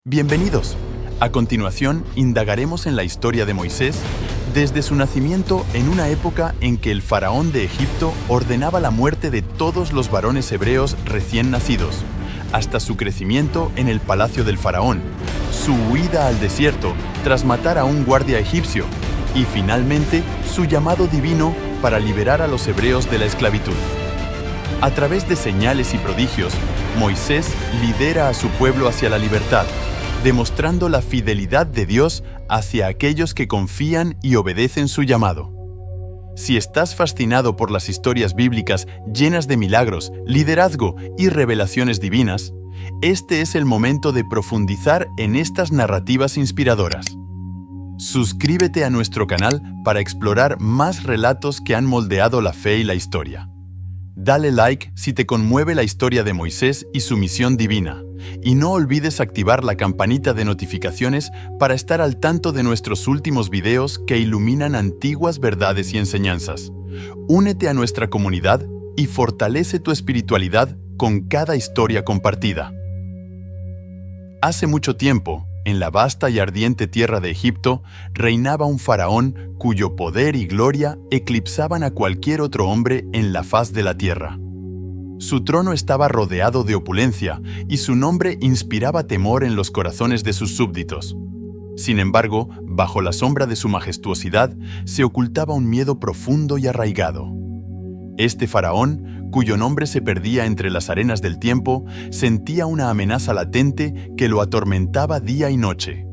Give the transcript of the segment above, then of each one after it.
Bienvenidos. A continuación, indagaremos en la historia de Moisés desde su nacimiento en una época en que el faraón de Egipto ordenaba la muerte de todos los varones hebreos recién nacidos, hasta su crecimiento en el palacio del faraón, su huida al desierto tras matar a un guardia egipcio y finalmente su llamado divino para liberar a los hebreos de la esclavitud. A través de señales y prodigios, Moisés lidera a su pueblo hacia la libertad, demostrando la fidelidad de Dios hacia aquellos que confían y obedecen su llamado. Si estás fascinado por las historias bíblicas llenas de milagros, liderazgo y revelaciones divinas, este es el momento de profundizar en estas narrativas inspiradoras. Suscríbete a nuestro canal para explorar más relatos que han moldeado la fe y la historia. Dale like si te conmueve la historia de Moisés y su misión divina, y no olvides activar la campanita de notificaciones para estar al tanto de nuestros últimos videos que iluminan antiguas verdades y enseñanzas. Únete a nuestra comunidad y fortalece tu espiritualidad con cada historia compartida. Hace mucho tiempo, en la vasta y ardiente tierra de Egipto, reinaba un faraón cuyo poder y gloria eclipsaban a cualquier otro hombre en la faz de la tierra. Su trono estaba rodeado de opulencia y su nombre inspiraba temor en los corazones de sus súbditos. Sin embargo, bajo la sombra de su majestuosidad se ocultaba un miedo profundo y arraigado. Este faraón, cuyo nombre se perdía entre las arenas del tiempo, sentía una amenaza latente que lo atormentaba día y noche.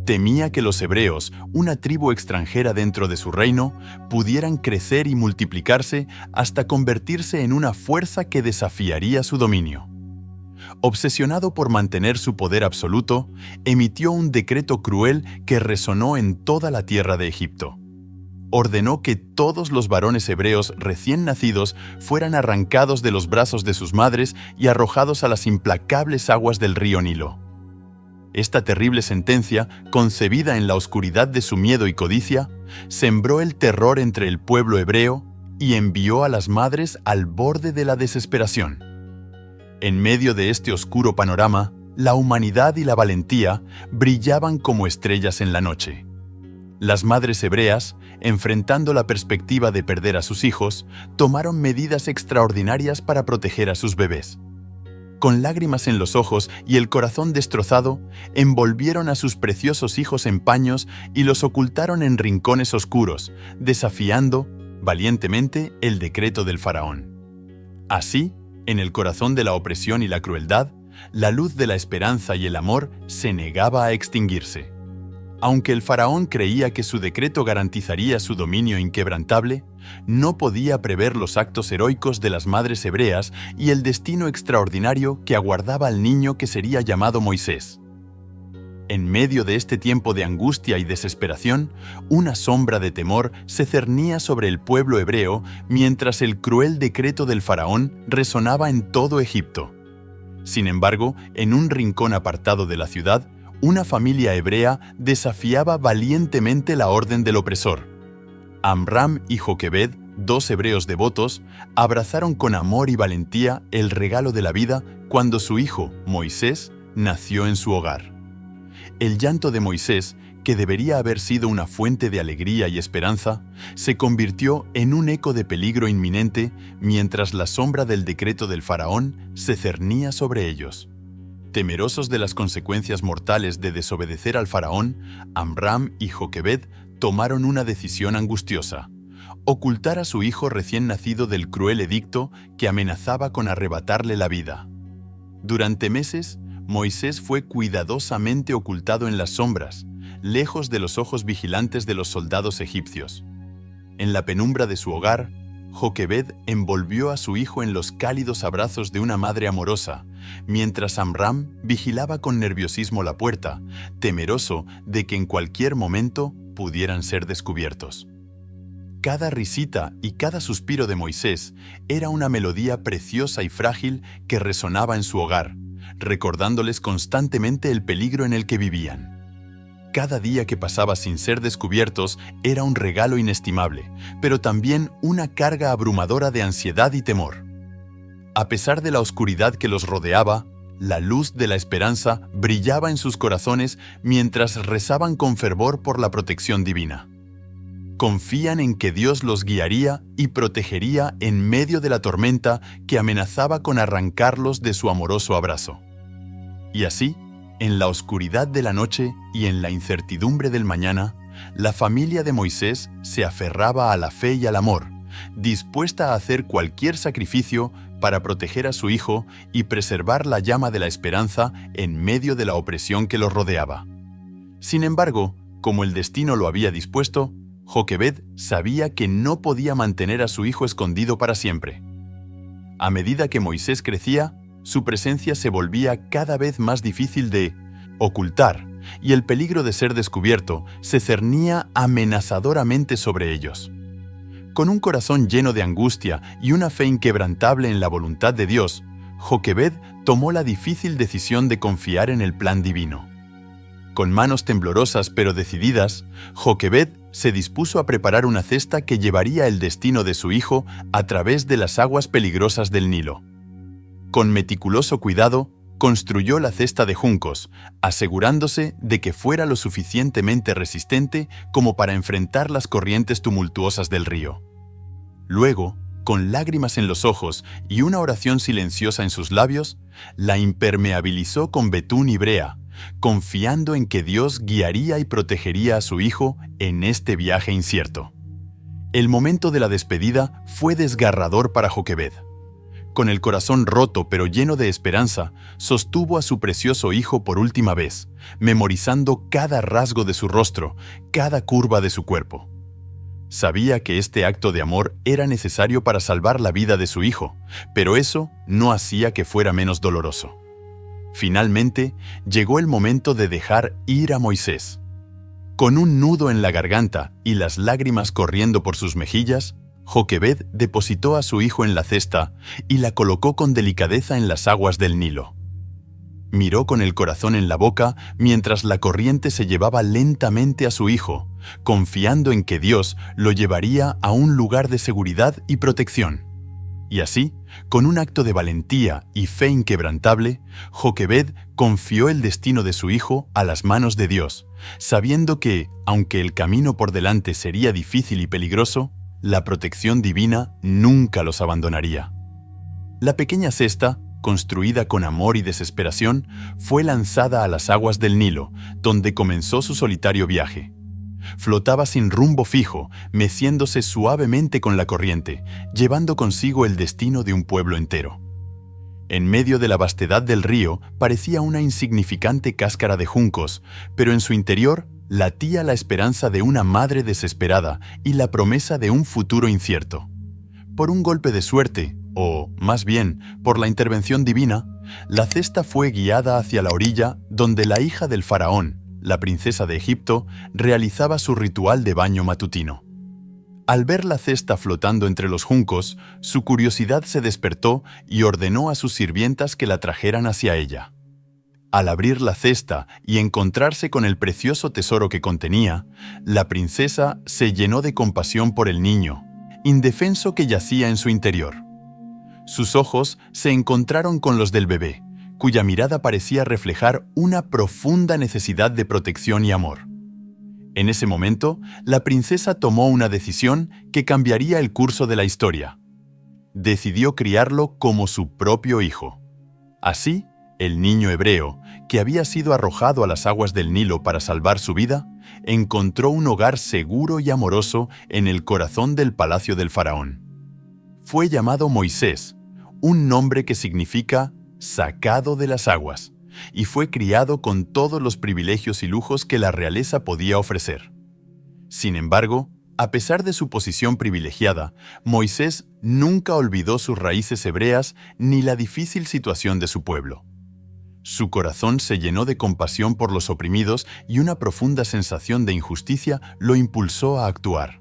Temía que los hebreos, una tribu extranjera dentro de su reino, pudieran crecer y multiplicarse hasta convertirse en una fuerza que desafiaría su dominio. Obsesionado por mantener su poder absoluto, emitió un decreto cruel que resonó en toda la tierra de Egipto. Ordenó que todos los varones hebreos recién nacidos fueran arrancados de los brazos de sus madres y arrojados a las implacables aguas del río Nilo. Esta terrible sentencia, concebida en la oscuridad de su miedo y codicia, sembró el terror entre el pueblo hebreo y envió a las madres al borde de la desesperación. En medio de este oscuro panorama, la humanidad y la valentía brillaban como estrellas en la noche. Las madres hebreas, enfrentando la perspectiva de perder a sus hijos, tomaron medidas extraordinarias para proteger a sus bebés. Con lágrimas en los ojos y el corazón destrozado, envolvieron a sus preciosos hijos en paños y los ocultaron en rincones oscuros, desafiando, valientemente, el decreto del faraón. Así, en el corazón de la opresión y la crueldad, la luz de la esperanza y el amor se negaba a extinguirse. Aunque el faraón creía que su decreto garantizaría su dominio inquebrantable, no podía prever los actos heroicos de las madres hebreas y el destino extraordinario que aguardaba al niño que sería llamado Moisés. En medio de este tiempo de angustia y desesperación, una sombra de temor se cernía sobre el pueblo hebreo mientras el cruel decreto del faraón resonaba en todo Egipto. Sin embargo, en un rincón apartado de la ciudad, una familia hebrea desafiaba valientemente la orden del opresor. Amram y Joquebed, dos hebreos devotos, abrazaron con amor y valentía el regalo de la vida cuando su hijo, Moisés, nació en su hogar. El llanto de Moisés, que debería haber sido una fuente de alegría y esperanza, se convirtió en un eco de peligro inminente mientras la sombra del decreto del faraón se cernía sobre ellos. Temerosos de las consecuencias mortales de desobedecer al faraón, Amram y Joquebed tomaron una decisión angustiosa: ocultar a su hijo recién nacido del cruel edicto que amenazaba con arrebatarle la vida. Durante meses, Moisés fue cuidadosamente ocultado en las sombras, lejos de los ojos vigilantes de los soldados egipcios. En la penumbra de su hogar, Joquebed envolvió a su hijo en los cálidos abrazos de una madre amorosa, mientras Amram vigilaba con nerviosismo la puerta, temeroso de que en cualquier momento pudieran ser descubiertos. Cada risita y cada suspiro de Moisés era una melodía preciosa y frágil que resonaba en su hogar, recordándoles constantemente el peligro en el que vivían. Cada día que pasaba sin ser descubiertos era un regalo inestimable, pero también una carga abrumadora de ansiedad y temor. A pesar de la oscuridad que los rodeaba, la luz de la esperanza brillaba en sus corazones mientras rezaban con fervor por la protección divina. Confían en que Dios los guiaría y protegería en medio de la tormenta que amenazaba con arrancarlos de su amoroso abrazo. Y así, en la oscuridad de la noche y en la incertidumbre del mañana, la familia de Moisés se aferraba a la fe y al amor, dispuesta a hacer cualquier sacrificio para proteger a su hijo y preservar la llama de la esperanza en medio de la opresión que los rodeaba. Sin embargo, como el destino lo había dispuesto, Joquebed sabía que no podía mantener a su hijo escondido para siempre. A medida que Moisés crecía, su presencia se volvía cada vez más difícil de ocultar, y el peligro de ser descubierto se cernía amenazadoramente sobre ellos. Con un corazón lleno de angustia y una fe inquebrantable en la voluntad de Dios, Joquebed tomó la difícil decisión de confiar en el plan divino. Con manos temblorosas pero decididas, Joquebed se dispuso a preparar una cesta que llevaría el destino de su hijo a través de las aguas peligrosas del Nilo. Con meticuloso cuidado, construyó la cesta de juncos, asegurándose de que fuera lo suficientemente resistente como para enfrentar las corrientes tumultuosas del río. Luego, con lágrimas en los ojos y una oración silenciosa en sus labios, la impermeabilizó con betún y brea, confiando en que Dios guiaría y protegería a su hijo en este viaje incierto. El momento de la despedida fue desgarrador para Joquebed. Con el corazón roto pero lleno de esperanza, sostuvo a su precioso hijo por última vez, memorizando cada rasgo de su rostro, cada curva de su cuerpo. Sabía que este acto de amor era necesario para salvar la vida de su hijo, pero eso no hacía que fuera menos doloroso. Finalmente, llegó el momento de dejar ir a Moisés. Con un nudo en la garganta y las lágrimas corriendo por sus mejillas, Joquebed depositó a su hijo en la cesta y la colocó con delicadeza en las aguas del Nilo. Miró con el corazón en la boca mientras la corriente se llevaba lentamente a su hijo, confiando en que Dios lo llevaría a un lugar de seguridad y protección. Y así, con un acto de valentía y fe inquebrantable, Joquebed confió el destino de su hijo a las manos de Dios, sabiendo que, aunque el camino por delante sería difícil y peligroso, la protección divina nunca los abandonaría. La pequeña cesta, construida con amor y desesperación, fue lanzada a las aguas del Nilo, donde comenzó su solitario viaje. Flotaba sin rumbo fijo, meciéndose suavemente con la corriente, llevando consigo el destino de un pueblo entero. En medio de la vastedad del río parecía una insignificante cáscara de juncos, pero en su interior latía la esperanza de una madre desesperada y la promesa de un futuro incierto. Por un golpe de suerte, o más bien por la intervención divina, la cesta fue guiada hacia la orilla donde la hija del faraón, la princesa de Egipto, realizaba su ritual de baño matutino. Al ver la cesta flotando entre los juncos, su curiosidad se despertó y ordenó a sus sirvientas que la trajeran hacia ella. Al abrir la cesta y encontrarse con el precioso tesoro que contenía, la princesa se llenó de compasión por el niño, indefenso que yacía en su interior. Sus ojos se encontraron con los del bebé, cuya mirada parecía reflejar una profunda necesidad de protección y amor. En ese momento, la princesa tomó una decisión que cambiaría el curso de la historia. Decidió criarlo como su propio hijo. Así, el niño hebreo, que había sido arrojado a las aguas del Nilo para salvar su vida, encontró un hogar seguro y amoroso en el corazón del palacio del faraón. Fue llamado Moisés, un nombre que significa sacado de las aguas, y fue criado con todos los privilegios y lujos que la realeza podía ofrecer. Sin embargo, a pesar de su posición privilegiada, Moisés nunca olvidó sus raíces hebreas ni la difícil situación de su pueblo. Su corazón se llenó de compasión por los oprimidos y una profunda sensación de injusticia lo impulsó a actuar.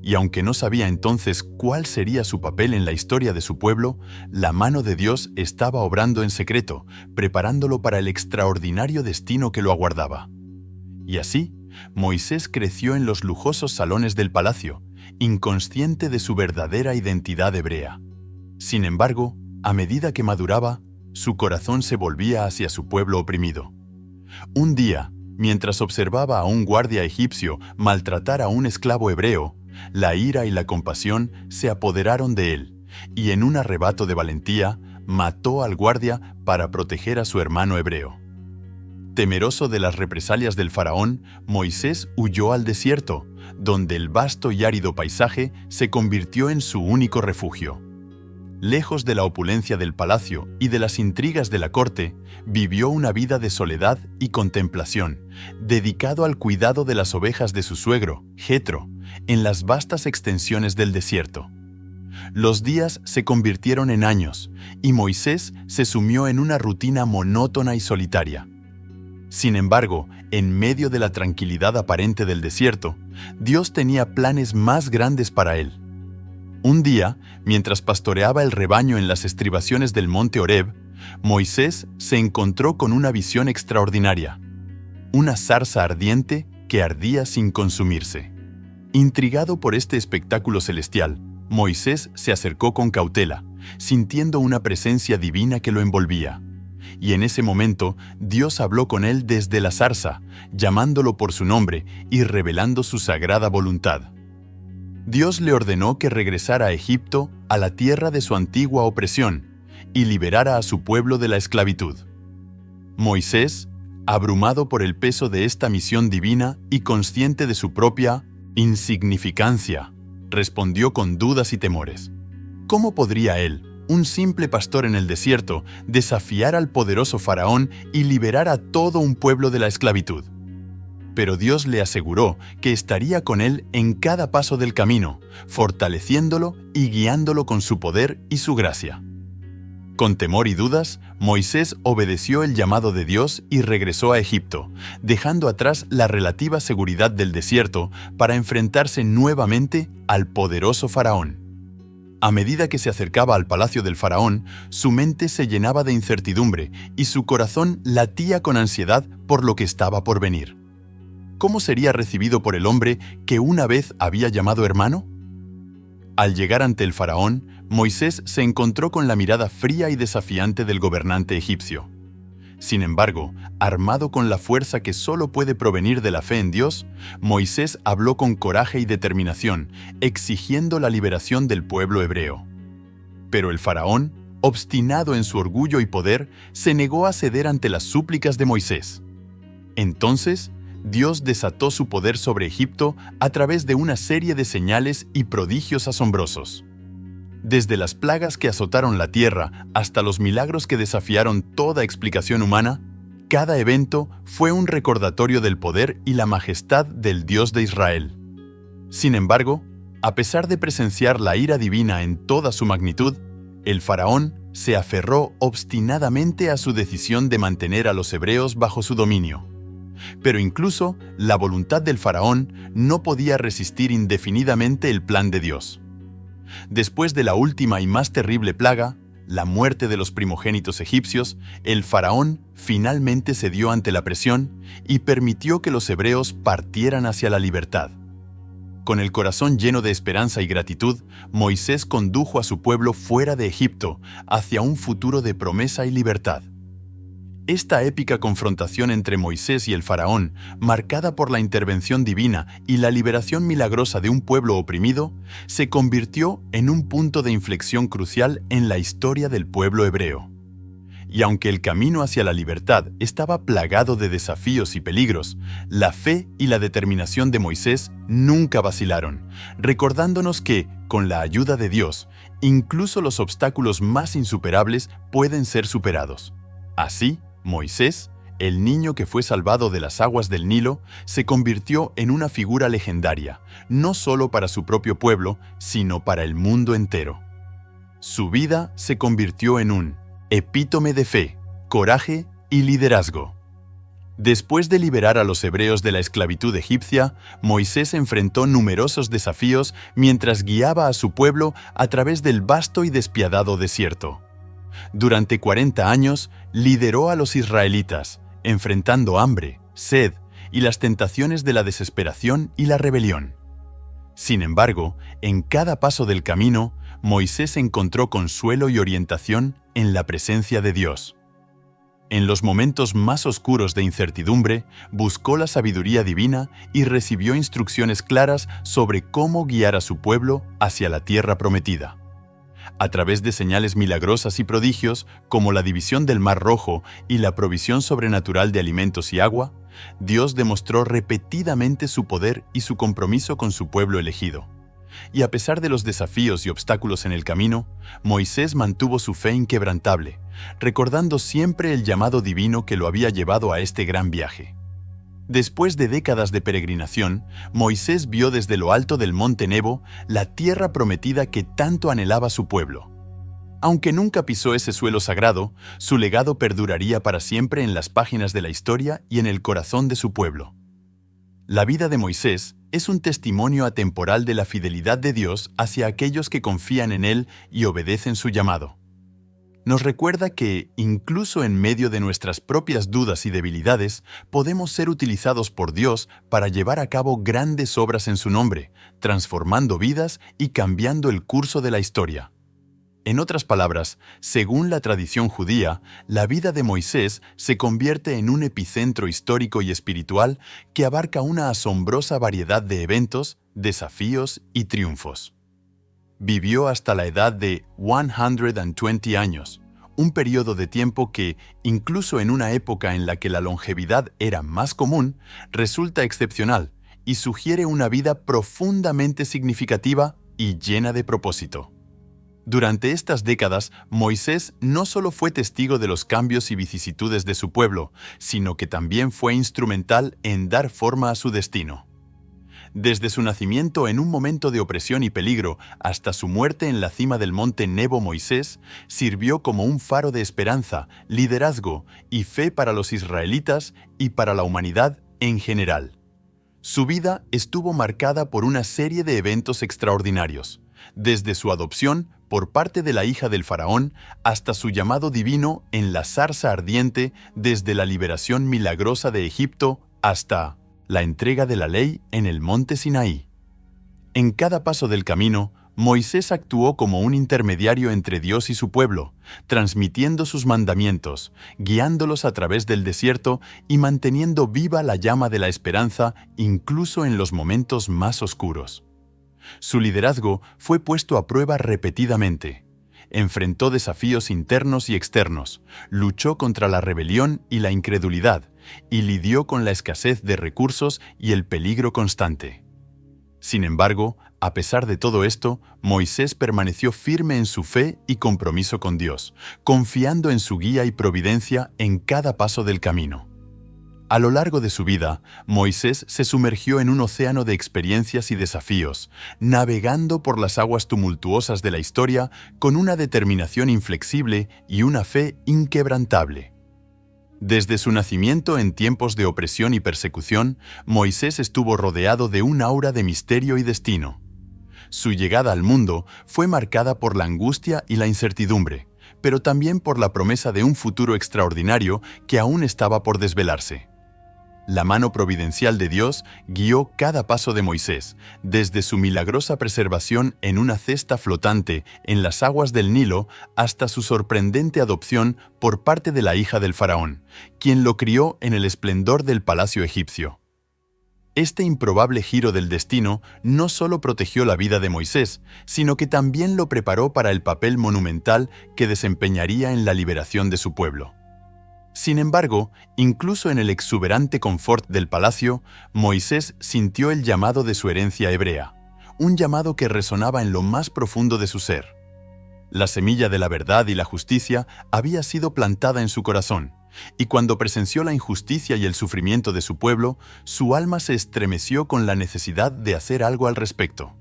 Y aunque no sabía entonces cuál sería su papel en la historia de su pueblo, la mano de Dios estaba obrando en secreto, preparándolo para el extraordinario destino que lo aguardaba. Y así, Moisés creció en los lujosos salones del palacio, inconsciente de su verdadera identidad hebrea. Sin embargo, a medida que maduraba, su corazón se volvía hacia su pueblo oprimido. Un día, mientras observaba a un guardia egipcio maltratar a un esclavo hebreo, la ira y la compasión se apoderaron de él, y en un arrebato de valentía, mató al guardia para proteger a su hermano hebreo. Temeroso de las represalias del faraón, Moisés huyó al desierto, donde el vasto y árido paisaje se convirtió en su único refugio. Lejos de la opulencia del palacio y de las intrigas de la corte, vivió una vida de soledad y contemplación, dedicado al cuidado de las ovejas de su suegro, Jetro, en las vastas extensiones del desierto. Los días se convirtieron en años, y Moisés se sumió en una rutina monótona y solitaria. Sin embargo, en medio de la tranquilidad aparente del desierto, Dios tenía planes más grandes para él. Un día, mientras pastoreaba el rebaño en las estribaciones del monte Horeb, Moisés se encontró con una visión extraordinaria: una zarza ardiente que ardía sin consumirse. Intrigado por este espectáculo celestial, Moisés se acercó con cautela, sintiendo una presencia divina que lo envolvía. Y en ese momento, Dios habló con él desde la zarza, llamándolo por su nombre y revelando su sagrada voluntad. Dios le ordenó que regresara a Egipto, a la tierra de su antigua opresión, y liberara a su pueblo de la esclavitud. Moisés, abrumado por el peso de esta misión divina y consciente de su propia insignificancia, respondió con dudas y temores. ¿Cómo podría él, un simple pastor en el desierto, desafiar al poderoso faraón y liberar a todo un pueblo de la esclavitud? Pero Dios le aseguró que estaría con él en cada paso del camino, fortaleciéndolo y guiándolo con su poder y su gracia. Con temor y dudas, Moisés obedeció el llamado de Dios y regresó a Egipto, dejando atrás la relativa seguridad del desierto para enfrentarse nuevamente al poderoso faraón. A medida que se acercaba al palacio del faraón, su mente se llenaba de incertidumbre y su corazón latía con ansiedad por lo que estaba por venir. ¿Cómo sería recibido por el hombre que una vez había llamado hermano? Al llegar ante el faraón, Moisés se encontró con la mirada fría y desafiante del gobernante egipcio. Sin embargo, armado con la fuerza que solo puede provenir de la fe en Dios, Moisés habló con coraje y determinación, exigiendo la liberación del pueblo hebreo. Pero el faraón, obstinado en su orgullo y poder, se negó a ceder ante las súplicas de Moisés. Entonces, Dios desató su poder sobre Egipto a través de una serie de señales y prodigios asombrosos. Desde las plagas que azotaron la tierra hasta los milagros que desafiaron toda explicación humana, cada evento fue un recordatorio del poder y la majestad del Dios de Israel. Sin embargo, a pesar de presenciar la ira divina en toda su magnitud, el faraón se aferró obstinadamente a su decisión de mantener a los hebreos bajo su dominio. Pero incluso la voluntad del faraón no podía resistir indefinidamente el plan de Dios. Después de la última y más terrible plaga, la muerte de los primogénitos egipcios, el faraón finalmente cedió ante la presión y permitió que los hebreos partieran hacia la libertad. Con el corazón lleno de esperanza y gratitud, Moisés condujo a su pueblo fuera de Egipto, hacia un futuro de promesa y libertad. Esta épica confrontación entre Moisés y el faraón, marcada por la intervención divina y la liberación milagrosa de un pueblo oprimido, se convirtió en un punto de inflexión crucial en la historia del pueblo hebreo. Y aunque el camino hacia la libertad estaba plagado de desafíos y peligros, la fe y la determinación de Moisés nunca vacilaron, recordándonos que, con la ayuda de Dios, incluso los obstáculos más insuperables pueden ser superados. Así, Moisés, el niño que fue salvado de las aguas del Nilo, se convirtió en una figura legendaria, no solo para su propio pueblo, sino para el mundo entero. Su vida se convirtió en un epítome de fe, coraje y liderazgo. Después de liberar a los hebreos de la esclavitud egipcia, Moisés enfrentó numerosos desafíos mientras guiaba a su pueblo a través del vasto y despiadado desierto. Durante 40 años, lideró a los israelitas, enfrentando hambre, sed y las tentaciones de la desesperación y la rebelión. Sin embargo, en cada paso del camino, Moisés encontró consuelo y orientación en la presencia de Dios. En los momentos más oscuros de incertidumbre, buscó la sabiduría divina y recibió instrucciones claras sobre cómo guiar a su pueblo hacia la tierra prometida. A través de señales milagrosas y prodigios, como la división del Mar Rojo y la provisión sobrenatural de alimentos y agua, Dios demostró repetidamente su poder y su compromiso con su pueblo elegido. Y a pesar de los desafíos y obstáculos en el camino, Moisés mantuvo su fe inquebrantable, recordando siempre el llamado divino que lo había llevado a este gran viaje. Después de décadas de peregrinación, Moisés vio desde lo alto del monte Nebo la tierra prometida que tanto anhelaba su pueblo. Aunque nunca pisó ese suelo sagrado, su legado perduraría para siempre en las páginas de la historia y en el corazón de su pueblo. La vida de Moisés es un testimonio atemporal de la fidelidad de Dios hacia aquellos que confían en Él y obedecen su llamado. Nos recuerda que, incluso en medio de nuestras propias dudas y debilidades, podemos ser utilizados por Dios para llevar a cabo grandes obras en su nombre, transformando vidas y cambiando el curso de la historia. En otras palabras, según la tradición judía, la vida de Moisés se convierte en un epicentro histórico y espiritual que abarca una asombrosa variedad de eventos, desafíos y triunfos. Vivió hasta la edad de 120 años, un periodo de tiempo que, incluso en una época en la que la longevidad era más común, resulta excepcional y sugiere una vida profundamente significativa y llena de propósito. Durante estas décadas, Moisés no solo fue testigo de los cambios y vicisitudes de su pueblo, sino que también fue instrumental en dar forma a su destino. Desde su nacimiento en un momento de opresión y peligro hasta su muerte en la cima del monte Nebo, Moisés sirvió como un faro de esperanza, liderazgo y fe para los israelitas y para la humanidad en general. Su vida estuvo marcada por una serie de eventos extraordinarios, desde su adopción por parte de la hija del faraón hasta su llamado divino en la zarza ardiente, desde la liberación milagrosa de Egipto hasta la entrega de la ley en el monte Sinaí. En cada paso del camino, Moisés actuó como un intermediario entre Dios y su pueblo, transmitiendo sus mandamientos, guiándolos a través del desierto y manteniendo viva la llama de la esperanza incluso en los momentos más oscuros. Su liderazgo fue puesto a prueba repetidamente. Enfrentó desafíos internos y externos, luchó contra la rebelión y la incredulidad, y lidió con la escasez de recursos y el peligro constante. Sin embargo, a pesar de todo esto, Moisés permaneció firme en su fe y compromiso con Dios, confiando en su guía y providencia en cada paso del camino. A lo largo de su vida, Moisés se sumergió en un océano de experiencias y desafíos, navegando por las aguas tumultuosas de la historia con una determinación inflexible y una fe inquebrantable. Desde su nacimiento en tiempos de opresión y persecución, Moisés estuvo rodeado de un aura de misterio y destino. Su llegada al mundo fue marcada por la angustia y la incertidumbre, pero también por la promesa de un futuro extraordinario que aún estaba por desvelarse. La mano providencial de Dios guió cada paso de Moisés, desde su milagrosa preservación en una cesta flotante en las aguas del Nilo hasta su sorprendente adopción por parte de la hija del faraón, quien lo crió en el esplendor del palacio egipcio. Este improbable giro del destino no solo protegió la vida de Moisés, sino que también lo preparó para el papel monumental que desempeñaría en la liberación de su pueblo. Sin embargo, incluso en el exuberante confort del palacio, Moisés sintió el llamado de su herencia hebrea, un llamado que resonaba en lo más profundo de su ser. La semilla de la verdad y la justicia había sido plantada en su corazón, y cuando presenció la injusticia y el sufrimiento de su pueblo, su alma se estremeció con la necesidad de hacer algo al respecto.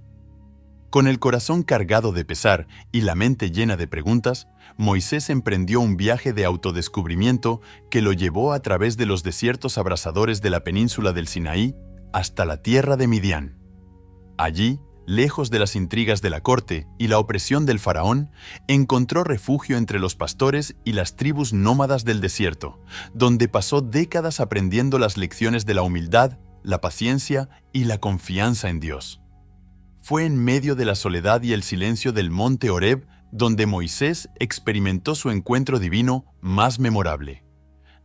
Con el corazón cargado de pesar y la mente llena de preguntas, Moisés emprendió un viaje de autodescubrimiento que lo llevó a través de los desiertos abrasadores de la península del Sinaí hasta la tierra de Midián. Allí, lejos de las intrigas de la corte y la opresión del faraón, encontró refugio entre los pastores y las tribus nómadas del desierto, donde pasó décadas aprendiendo las lecciones de la humildad, la paciencia y la confianza en Dios. Fue en medio de la soledad y el silencio del monte Horeb donde Moisés experimentó su encuentro divino más memorable: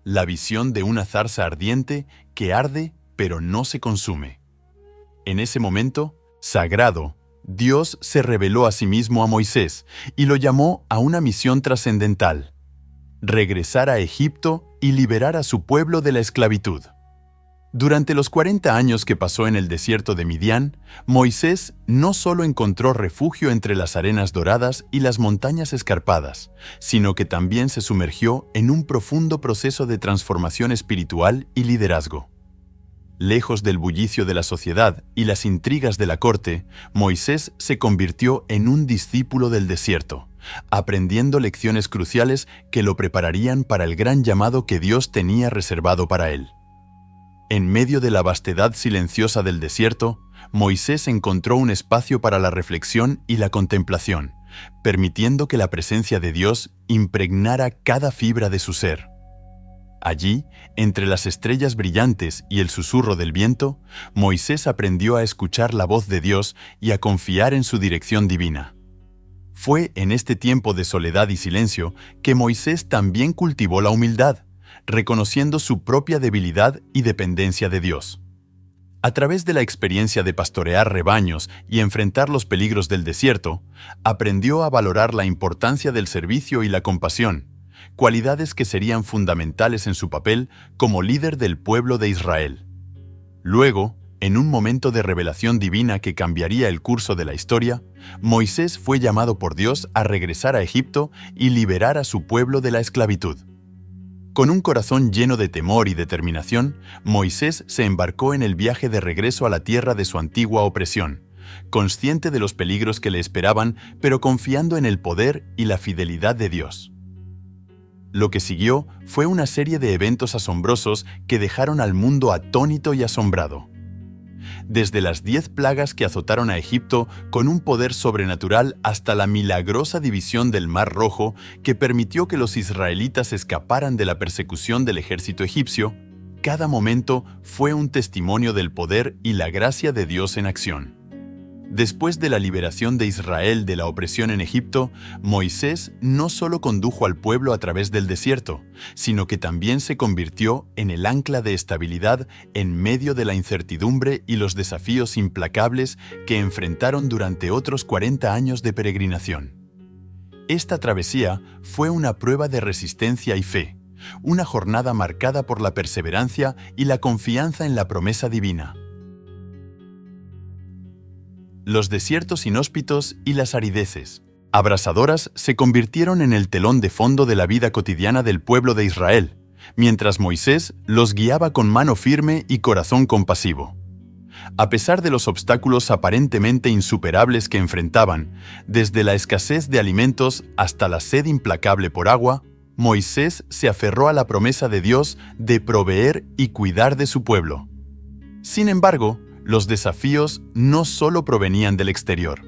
la visión de una zarza ardiente que arde pero no se consume. En ese momento sagrado, Dios se reveló a sí mismo a Moisés y lo llamó a una misión trascendental: regresar a Egipto y liberar a su pueblo de la esclavitud. Durante los 40 años que pasó en el desierto de Midián, Moisés no solo encontró refugio entre las arenas doradas y las montañas escarpadas, sino que también se sumergió en un profundo proceso de transformación espiritual y liderazgo. Lejos del bullicio de la sociedad y las intrigas de la corte, Moisés se convirtió en un discípulo del desierto, aprendiendo lecciones cruciales que lo prepararían para el gran llamado que Dios tenía reservado para él. En medio de la vastedad silenciosa del desierto, Moisés encontró un espacio para la reflexión y la contemplación, permitiendo que la presencia de Dios impregnara cada fibra de su ser. Allí, entre las estrellas brillantes y el susurro del viento, Moisés aprendió a escuchar la voz de Dios y a confiar en su dirección divina. Fue en este tiempo de soledad y silencio que Moisés también cultivó la humildad, reconociendo su propia debilidad y dependencia de Dios. A través de la experiencia de pastorear rebaños y enfrentar los peligros del desierto, aprendió a valorar la importancia del servicio y la compasión, cualidades que serían fundamentales en su papel como líder del pueblo de Israel. Luego, en un momento de revelación divina que cambiaría el curso de la historia, Moisés fue llamado por Dios a regresar a Egipto y liberar a su pueblo de la esclavitud. Con un corazón lleno de temor y determinación, Moisés se embarcó en el viaje de regreso a la tierra de su antigua opresión, consciente de los peligros que le esperaban, pero confiando en el poder y la fidelidad de Dios. Lo que siguió fue una serie de eventos asombrosos que dejaron al mundo atónito y asombrado. Desde las 10 plagas que azotaron a Egipto con un poder sobrenatural hasta la milagrosa división del Mar Rojo que permitió que los israelitas escaparan de la persecución del ejército egipcio, cada momento fue un testimonio del poder y la gracia de Dios en acción. Después de la liberación de Israel de la opresión en Egipto, Moisés no solo condujo al pueblo a través del desierto, sino que también se convirtió en el ancla de estabilidad en medio de la incertidumbre y los desafíos implacables que enfrentaron durante otros 40 años de peregrinación. Esta travesía fue una prueba de resistencia y fe, una jornada marcada por la perseverancia y la confianza en la promesa divina. Los desiertos inhóspitos y las arideces abrasadoras se convirtieron en el telón de fondo de la vida cotidiana del pueblo de Israel, mientras Moisés los guiaba con mano firme y corazón compasivo. A pesar de los obstáculos aparentemente insuperables que enfrentaban, desde la escasez de alimentos hasta la sed implacable por agua, Moisés se aferró a la promesa de Dios de proveer y cuidar de su pueblo. Sin embargo, los desafíos no solo provenían del exterior.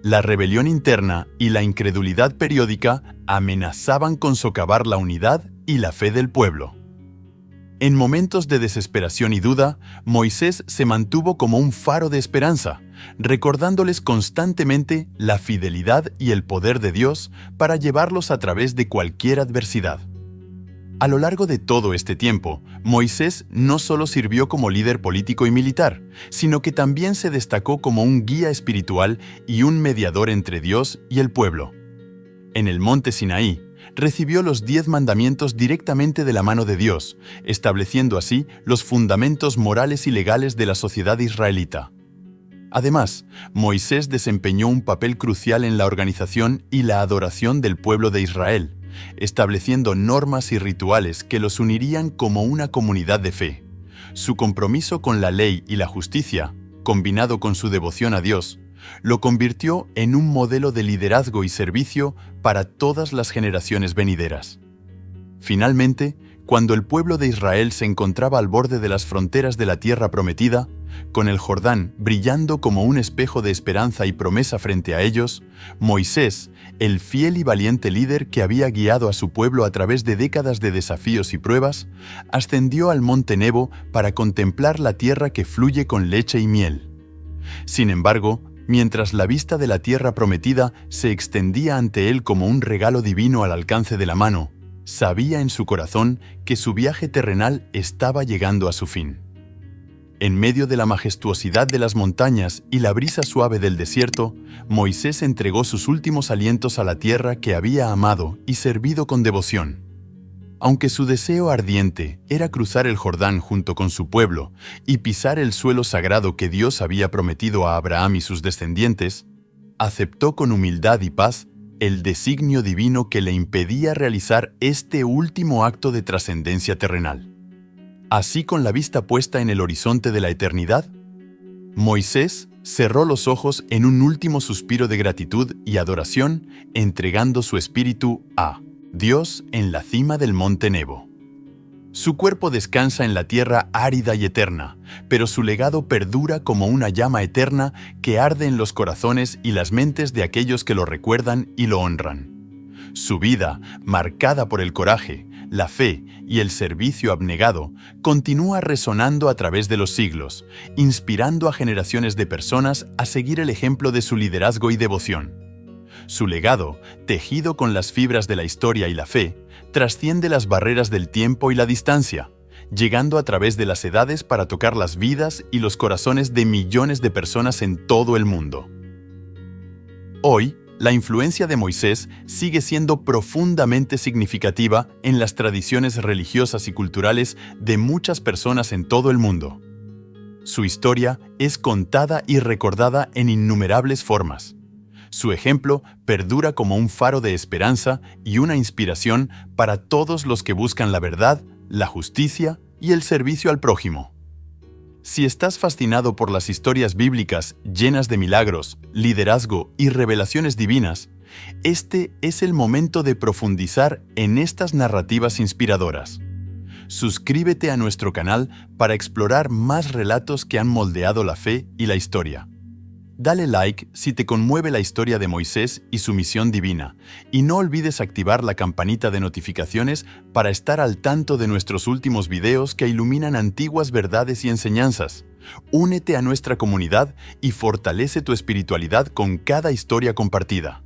La rebelión interna y la incredulidad periódica amenazaban con socavar la unidad y la fe del pueblo. En momentos de desesperación y duda, Moisés se mantuvo como un faro de esperanza, recordándoles constantemente la fidelidad y el poder de Dios para llevarlos a través de cualquier adversidad. A lo largo de todo este tiempo, Moisés no solo sirvió como líder político y militar, sino que también se destacó como un guía espiritual y un mediador entre Dios y el pueblo. En el monte Sinaí, recibió los 10 mandamientos directamente de la mano de Dios, estableciendo así los fundamentos morales y legales de la sociedad israelita. Además, Moisés desempeñó un papel crucial en la organización y la adoración del pueblo de Israel, estableciendo normas y rituales que los unirían como una comunidad de fe. Su compromiso con la ley y la justicia, combinado con su devoción a Dios, lo convirtió en un modelo de liderazgo y servicio para todas las generaciones venideras. Finalmente, cuando el pueblo de Israel se encontraba al borde de las fronteras de la tierra prometida, con el Jordán brillando como un espejo de esperanza y promesa frente a ellos, Moisés, el fiel y valiente líder que había guiado a su pueblo a través de décadas de desafíos y pruebas, ascendió al monte Nebo para contemplar la tierra que fluye con leche y miel. Sin embargo, Mientras la vista de la tierra prometida se extendía ante él como un regalo divino al alcance de la mano, sabía en su corazón que su viaje terrenal estaba llegando a su fin. En medio de la majestuosidad de las montañas y la brisa suave del desierto, Moisés entregó sus últimos alientos a la tierra que había amado y servido con devoción. Aunque su deseo ardiente era cruzar el Jordán junto con su pueblo y pisar el suelo sagrado que Dios había prometido a Abraham y sus descendientes, aceptó con humildad y paz el designio divino que le impedía realizar este último acto de trascendencia terrenal. Así, con la vista puesta en el horizonte de la eternidad, Moisés cerró los ojos en un último suspiro de gratitud y adoración, entregando su espíritu a Dios en la cima del monte Nebo. Su cuerpo descansa en la tierra árida y eterna, pero su legado perdura como una llama eterna que arde en los corazones y las mentes de aquellos que lo recuerdan y lo honran. Su vida, marcada por el coraje, la fe y el servicio abnegado, continúa resonando a través de los siglos, inspirando a generaciones de personas a seguir el ejemplo de su liderazgo y devoción. Su legado, tejido con las fibras de la historia y la fe, trasciende las barreras del tiempo y la distancia, llegando a través de las edades para tocar las vidas y los corazones de millones de personas en todo el mundo. Hoy, la influencia de Moisés sigue siendo profundamente significativa en las tradiciones religiosas y culturales de muchas personas en todo el mundo. Su historia es contada y recordada en innumerables formas. Su ejemplo perdura como un faro de esperanza y una inspiración para todos los que buscan la verdad, la justicia y el servicio al prójimo. Si estás fascinado por las historias bíblicas llenas de milagros, liderazgo y revelaciones divinas, este es el momento de profundizar en estas narrativas inspiradoras. Suscríbete a nuestro canal para explorar más relatos que han moldeado la fe y la historia. Dale like si te conmueve la historia de Moisés y su misión divina, y no olvides activar la campanita de notificaciones para estar al tanto de nuestros últimos videos que iluminan antiguas verdades y enseñanzas. Únete a nuestra comunidad y fortalece tu espiritualidad con cada historia compartida.